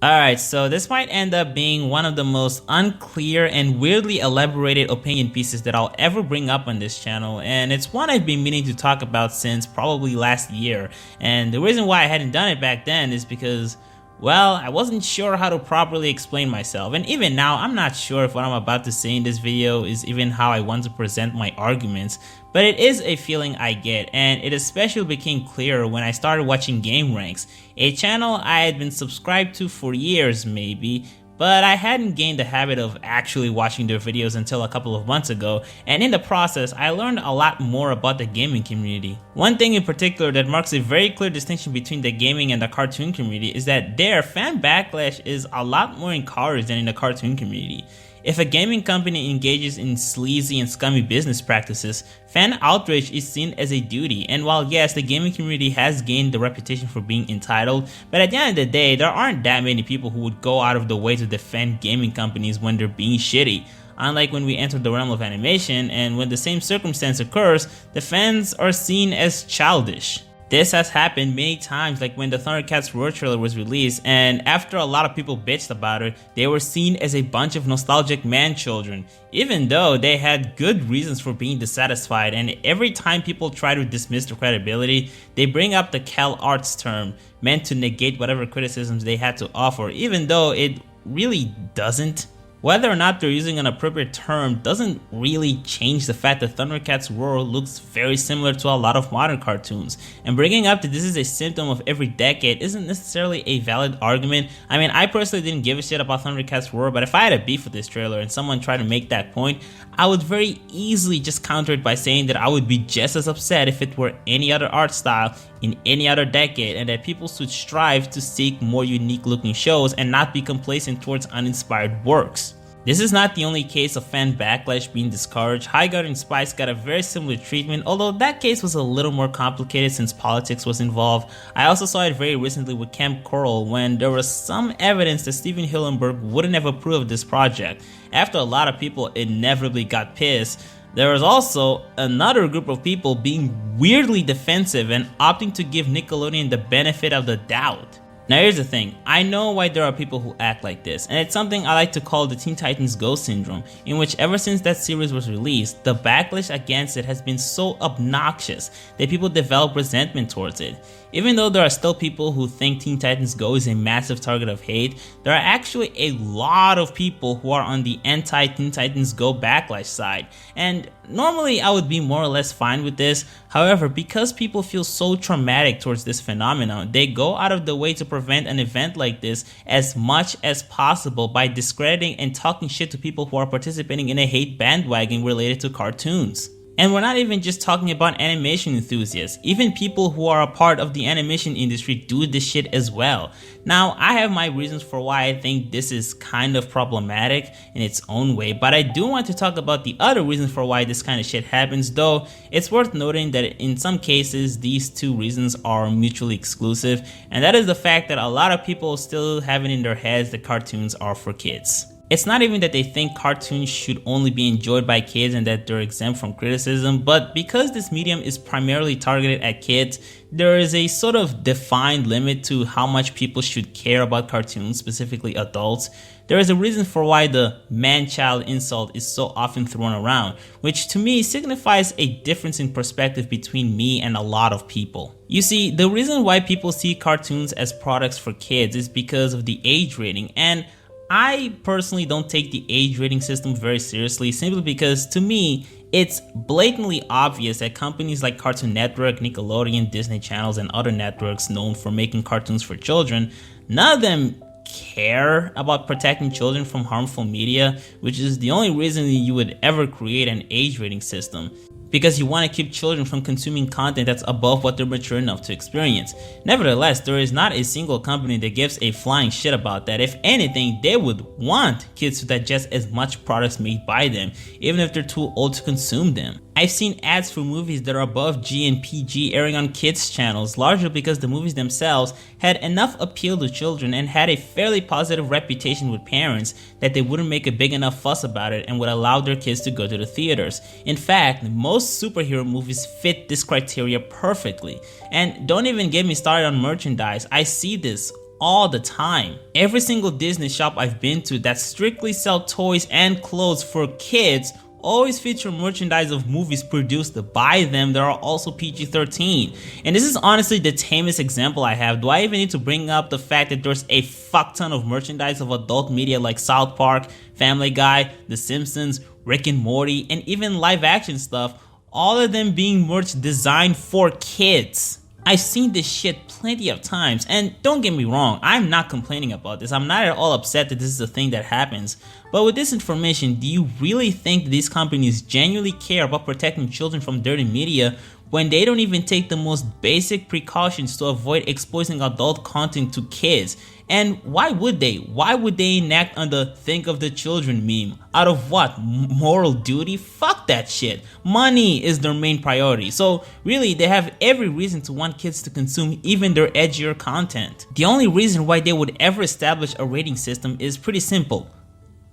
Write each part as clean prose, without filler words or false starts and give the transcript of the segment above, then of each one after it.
Alright, so this might end up being one of the most unclear and weirdly elaborated opinion pieces that I'll ever bring up on this channel, and it's one I've been meaning to talk about since probably last year. And the reason why I hadn't done it back then is because, well, I wasn't sure how to properly explain myself, and even now I'm not sure if what I'm about to say in this video is even how I want to present my arguments, but it is a feeling I get, and it especially became clearer when I started watching Game Ranks, a channel I had been subscribed to for years maybe, but I hadn't gained the habit of actually watching their videos until a couple of months ago, and in the process I learned a lot more about the gaming community. One thing in particular that marks a very clear distinction between the gaming and the cartoon community is that their fan backlash is a lot more encouraged than in the cartoon community. If a gaming company engages in sleazy and scummy business practices, fan outrage is seen as a duty, and while yes, the gaming community has gained the reputation for being entitled, but at the end of the day, there aren't that many people who would go out of the way to defend gaming companies when they're being shitty. Unlike when we enter the realm of animation, and when the same circumstance occurs, the fans are seen as childish. This has happened many times, like when the Thundercats Roar trailer was released, and after a lot of people bitched about it, they were seen as a bunch of nostalgic man-children, even though they had good reasons for being dissatisfied, and every time people try to dismiss their credibility, they bring up the Cal Arts term, meant to negate whatever criticisms they had to offer, even though it really doesn't. Whether or not they're using an appropriate term doesn't really change the fact that Thundercats Roar looks very similar to a lot of modern cartoons, and bringing up that this is a symptom of every decade isn't necessarily a valid argument. I mean, I personally didn't give a shit about Thundercats Roar, but if I had a beef with this trailer and someone tried to make that point, I would very easily just counter it by saying that I would be just as upset if it were any other art style in any other decade, and that people should strive to seek more unique looking shows and not be complacent towards uninspired works. This is not the only case of fan backlash being discouraged. High Garden Spice got a very similar treatment, although that case was a little more complicated since politics was involved. I also saw it very recently with Camp Coral when there was some evidence that Steven Hillenburg wouldn't have approved this project. After a lot of people inevitably got pissed, there was also another group of people being weirdly defensive and opting to give Nickelodeon the benefit of the doubt. Now here's the thing, I know why there are people who act like this, and it's something I like to call the Teen Titans Go syndrome, in which ever since that series was released, the backlash against it has been so obnoxious that people develop resentment towards it. Even though there are still people who think Teen Titans Go is a massive target of hate, there are actually a lot of people who are on the anti-Teen Titans Go backlash side, and normally I would be more or less fine with this. However, because people feel so traumatic towards this phenomenon, they go out of the way to prevent an event like this as much as possible by discrediting and talking shit to people who are participating in a hate bandwagon related to cartoons. And we're not even just talking about animation enthusiasts, even people who are a part of the animation industry do this shit as well. Now, I have my reasons for why I think this is kind of problematic in its own way, but I do want to talk about the other reasons for why this kind of shit happens, though it's worth noting that in some cases these two reasons are mutually exclusive, and that is the fact that a lot of people still have it in their heads that cartoons are for kids. It's not even that they think cartoons should only be enjoyed by kids and that they're exempt from criticism, but because this medium is primarily targeted at kids, there is a sort of defined limit to how much people should care about cartoons, specifically adults. There is a reason for why the man-child insult is so often thrown around, which to me signifies a difference in perspective between me and a lot of people. You see, the reason why people see cartoons as products for kids is because of the age rating, and I personally don't take the age rating system very seriously, simply because to me, it's blatantly obvious that companies like Cartoon Network, Nickelodeon, Disney Channels, and other networks known for making cartoons for children, none of them care about protecting children from harmful media, which is the only reason you would ever create an age rating system, because you want to keep children from consuming content that's above what they're mature enough to experience. Nevertheless, there is not a single company that gives a flying shit about that. If anything, they would want kids to digest as much products made by them, even if they're too old to consume them. I've seen ads for movies that are above G and PG airing on kids channels, largely because the movies themselves had enough appeal to children and had a fairly positive reputation with parents that they wouldn't make a big enough fuss about it and would allow their kids to go to the theaters. In fact, most superhero movies fit this criteria perfectly. And don't even get me started on merchandise. I see this all the time. Every single Disney shop I've been to that strictly sell toys and clothes for kids always feature merchandise of movies produced by them that are also PG-13. And this is honestly the tamest example I have. Do I even need to bring up the fact that there's a fuck ton of merchandise of adult media like South Park, Family Guy, The Simpsons, Rick and Morty, and even live action stuff, all of them being merch designed for kids? I've seen this shit plenty of times, and don't get me wrong, I'm not complaining about this. I'm not at all upset that this is a thing that happens. But with this information, do you really think that these companies genuinely care about protecting children from dirty media when they don't even take the most basic precautions to avoid exposing adult content to kids? And why would they? Why would they enact on the think of the children meme? Out of what? Moral duty? Fuck that shit. Money is their main priority. So really, they have every reason to want kids to consume even their edgier content. The only reason why they would ever establish a rating system is pretty simple: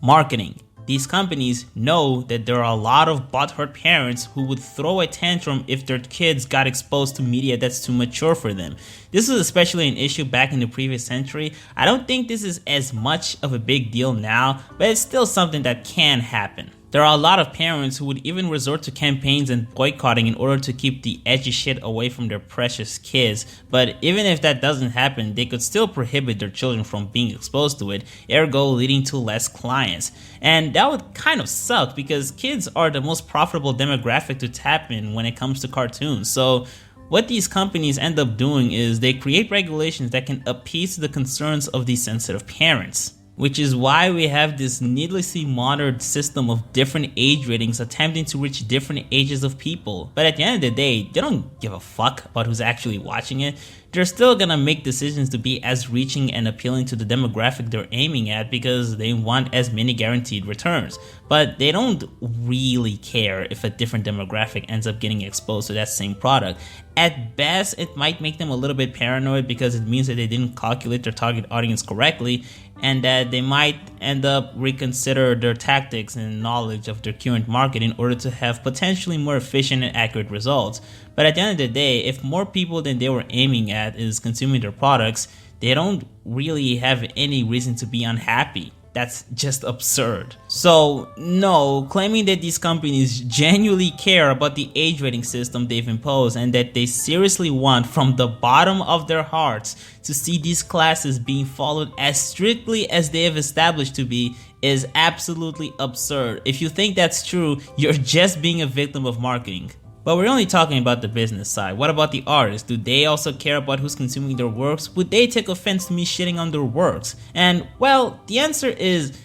marketing. These companies know that there are a lot of butthurt parents who would throw a tantrum if their kids got exposed to media that's too mature for them. This was especially an issue back in the previous century. I don't think this is as much of a big deal now, but it's still something that can happen. There are a lot of parents who would even resort to campaigns and boycotting in order to keep the edgy shit away from their precious kids. But even if that doesn't happen, they could still prohibit their children from being exposed to it, ergo leading to less clients. And that would kind of suck because kids are the most profitable demographic to tap in when it comes to cartoons. So what these companies end up doing is they create regulations that can appease the concerns of these sensitive parents. Which is why we have this needlessly monitored system of different age ratings attempting to reach different ages of people. But at the end of the day, they don't give a fuck about who's actually watching it. They're still gonna make decisions to be as reaching and appealing to the demographic they're aiming at because they want as many guaranteed returns. But they don't really care if a different demographic ends up getting exposed to that same product. At best, it might make them a little bit paranoid because it means that they didn't calculate their target audience correctly and that they might end up reconsider their tactics and knowledge of their current market in order to have potentially more efficient and accurate results. But at the end of the day, if more people than they were aiming at is consuming their products, they don't really have any reason to be unhappy. That's just absurd. So no, claiming that these companies genuinely care about the age rating system they've imposed and that they seriously want from the bottom of their hearts to see these classes being followed as strictly as they have established to be is absolutely absurd. If you think that's true, you're just being a victim of marketing. But we're only talking about the business side. What about the artists? Do they also care about who's consuming their works? Would they take offense to me shitting on their works? And well, the answer is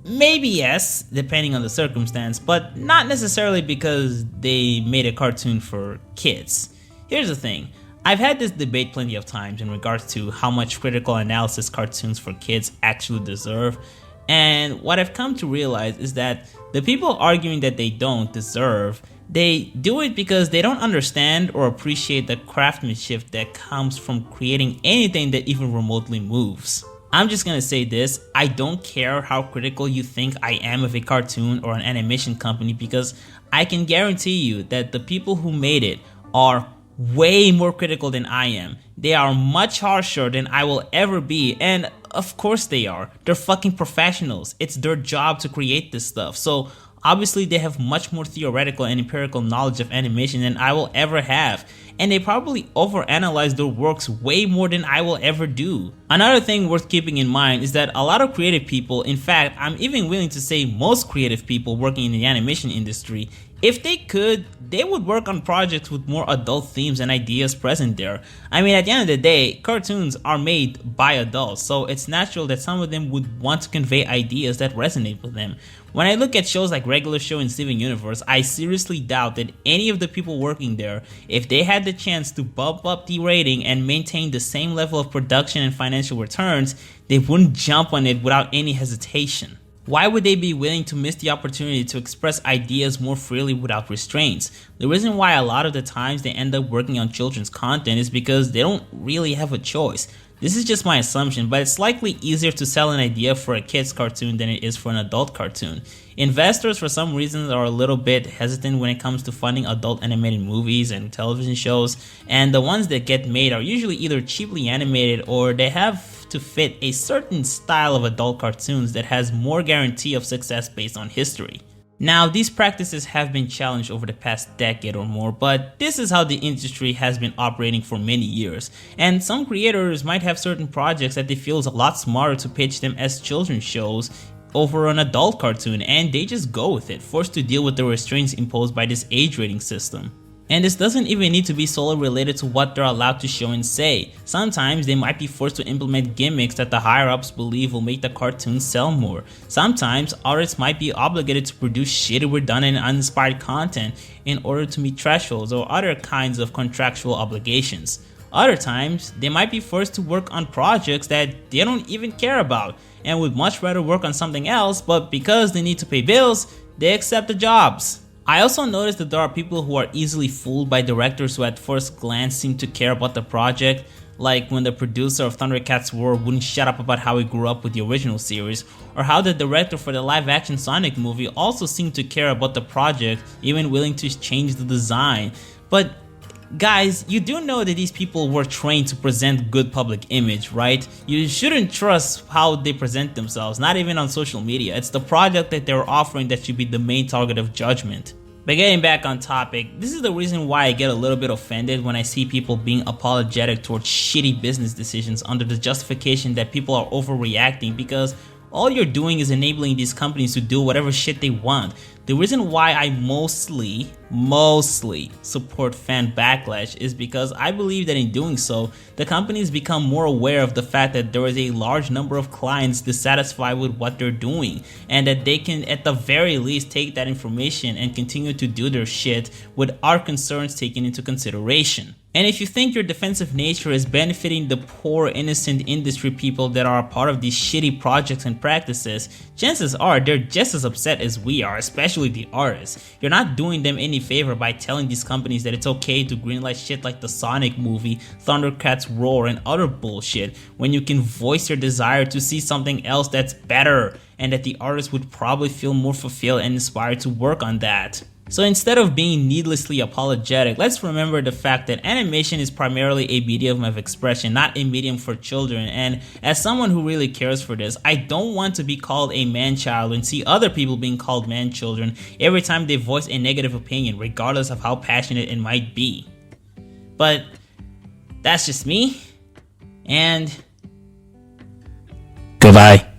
maybe yes, depending on the circumstance, but not necessarily because they made a cartoon for kids. Here's the thing. I've had this debate plenty of times in regards to how much critical analysis cartoons for kids actually deserve. And what I've come to realize is that the people arguing that they don't deserve, they do it because they don't understand or appreciate the craftsmanship that comes from creating anything that even remotely moves. I'm just gonna say this, I don't care how critical you think I am of a cartoon or an animation company because I can guarantee you that the people who made it are way more critical than I am. They are much harsher than I will ever be, and of course they are. They're fucking professionals. It's their job to create this stuff. So obviously they have much more theoretical and empirical knowledge of animation than I will ever have, and they probably overanalyze their works way more than I will ever do. Another thing worth keeping in mind is that a lot of creative people, in fact I'm even willing to say most creative people working in the animation industry, if they could, they would work on projects with more adult themes and ideas present there. I mean, at the end of the day, cartoons are made by adults, so it's natural that some of them would want to convey ideas that resonate with them. When I look at shows like Regular Show and Steven Universe, I seriously doubt that any of the people working there, if they had the chance to bump up the rating and maintain the same level of production and financial returns, they wouldn't jump on it without any hesitation. Why would they be willing to miss the opportunity to express ideas more freely without restraints? The reason why a lot of the times they end up working on children's content is because they don't really have a choice. This is just my assumption, but it's likely easier to sell an idea for a kid's cartoon than it is for an adult cartoon. Investors, for some reason, are a little bit hesitant when it comes to funding adult animated movies and television shows, and the ones that get made are usually either cheaply animated or they have to fit a certain style of adult cartoons that has more guarantee of success based on history. Now, these practices have been challenged over the past decade or more, but this is how the industry has been operating for many years. And some creators might have certain projects that they feel is a lot smarter to pitch them as children's shows over an adult cartoon, and they just go with it, forced to deal with the restraints imposed by this age rating system. And this doesn't even need to be solely related to what they're allowed to show and say. Sometimes they might be forced to implement gimmicks that the higher-ups believe will make the cartoon sell more. Sometimes artists might be obligated to produce shitty, redundant, and uninspired content in order to meet thresholds or other kinds of contractual obligations. Other times, they might be forced to work on projects that they don't even care about and would much rather work on something else, but because they need to pay bills, they accept the jobs. I also noticed that there are people who are easily fooled by directors who at first glance seem to care about the project, like when the producer of Thundercats Roar wouldn't shut up about how he grew up with the original series, or how the director for the live-action Sonic movie also seemed to care about the project, even willing to change the design. But guys, you do know that these people were trained to present good public image, right? You shouldn't trust how they present themselves, not even on social media. It's the project that they're offering that should be the main target of judgment. But getting back on topic, this is the reason why I get a little bit offended when I see people being apologetic towards shitty business decisions under the justification that people are overreacting, because all you're doing is enabling these companies to do whatever shit they want. The reason why I mostly support fan backlash is because I believe that in doing so, the companies become more aware of the fact that there is a large number of clients dissatisfied with what they're doing, and that they can at the very least take that information and continue to do their shit with our concerns taken into consideration. And if you think your defensive nature is benefiting the poor, innocent industry people that are a part of these shitty projects and practices, chances are they're just as upset as we are, especially the artists. You're not doing them any favor by telling these companies that it's okay to greenlight shit like the Sonic movie, Thundercats Roar, and other bullshit, when you can voice your desire to see something else that's better, and that the artist would probably feel more fulfilled and inspired to work on that. So instead of being needlessly apologetic, let's remember the fact that animation is primarily a medium of expression, not a medium for children. And as someone who really cares for this, I don't want to be called a man-child and see other people being called man-children every time they voice a negative opinion, regardless of how passionate it might be. But that's just me, and goodbye.